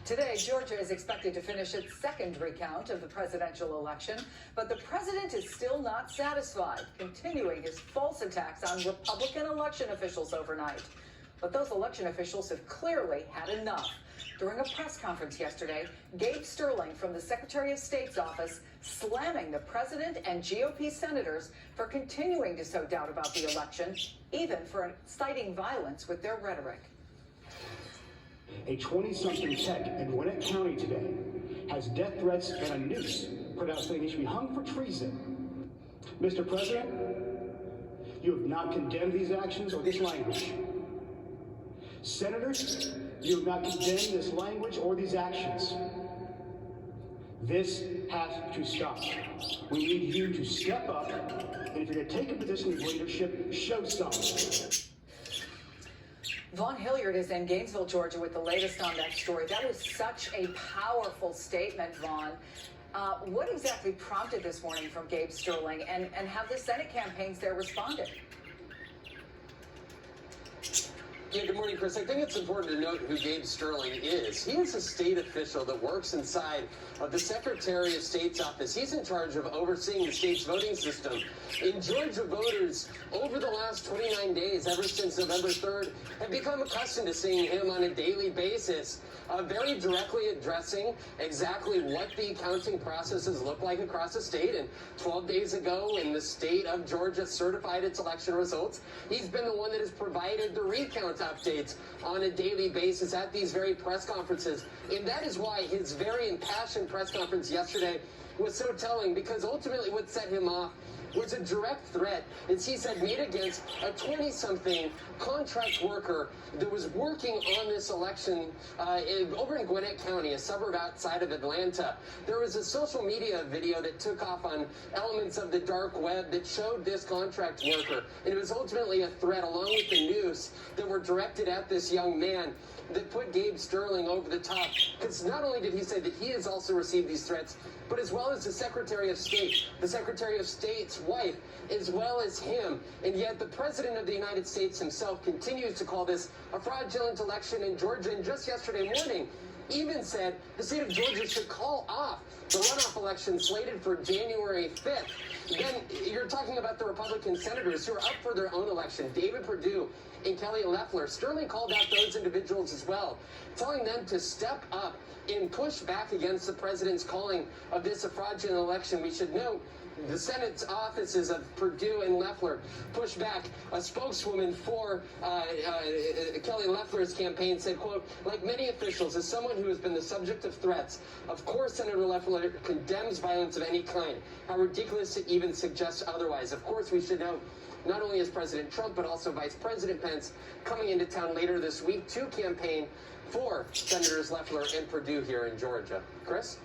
Today, Georgia is expected to finish its second recount of the presidential election, but the president is still not satisfied, continuing his false attacks on Republican election officials overnight. But those election officials have clearly had enough. During a press conference yesterday, Gabe Sterling from the Secretary of State's office slamming the president and GOP senators for continuing to sow doubt about the election, even for inciting violence with their rhetoric. A 20-something tech in Gwinnett County today has death threats and a noose put out saying he should be hung for treason. Mr. President, you have not condemned these actions or this language. Senators, you have not condemned this language or these actions. This has to stop. We need you to step up, and if you're going to take a position of leadership, show some. Vaughn Hilliard is in Gainesville, Georgia, with the latest on that story. That was such a powerful statement, Vaughn. What exactly prompted this warning from Gabe Sterling, and have the Senate campaigns there responded? Yeah, good morning, Chris. I think it's important to note who Gabe Sterling is. He is a state official that works inside of the Secretary of State's office. He's in charge of overseeing the state's voting system. In Georgia, voters over the last 29 days, ever since November 3rd, have become accustomed to seeing him on a daily basis, very directly addressing exactly what the counting processes look like across the state. And 12 days ago, when the state of Georgia certified its election results, he's been the one that has provided the recount updates on a daily basis at these very press conferences. And that is why his very impassioned press conference yesterday was so telling, because ultimately what set him off was a direct threat, as he said, made against a 20-something contract worker that was working on this election over in Gwinnett County, a suburb outside of Atlanta. There was a social media video that took off on elements of the dark web that showed this contract worker, and it was ultimately a threat, along with the noose, that were directed at this young man, that put Gabe Sterling over the top. Because not only did he say that he has also received these threats, but as well as the Secretary of State, the Secretary of State's wife, as well as him. And yet the President of the United States himself continues to call this a fraudulent election in Georgia. And just yesterday morning, even said the state of Georgia should call off the runoff election slated for January 5th. Then you're talking about the Republican senators who are up for their own election, David Perdue and Kelly Loeffler. Sterling called out those individuals as well, telling them to step up and push back against the president's calling of this a fraudulent election. We should note the Senate's offices of Perdue and Loeffler pushed back. A spokeswoman for Kelly Loeffler's campaign said, quote, "Like many officials, as someone who has been the subject of threats, of course Senator Loeffler condemns violence of any kind. How ridiculous to even suggest otherwise." Of course, we should note, not only is President Trump, but also Vice President Pence coming into town later this week to campaign for Senators Loeffler and Perdue here in Georgia. Chris?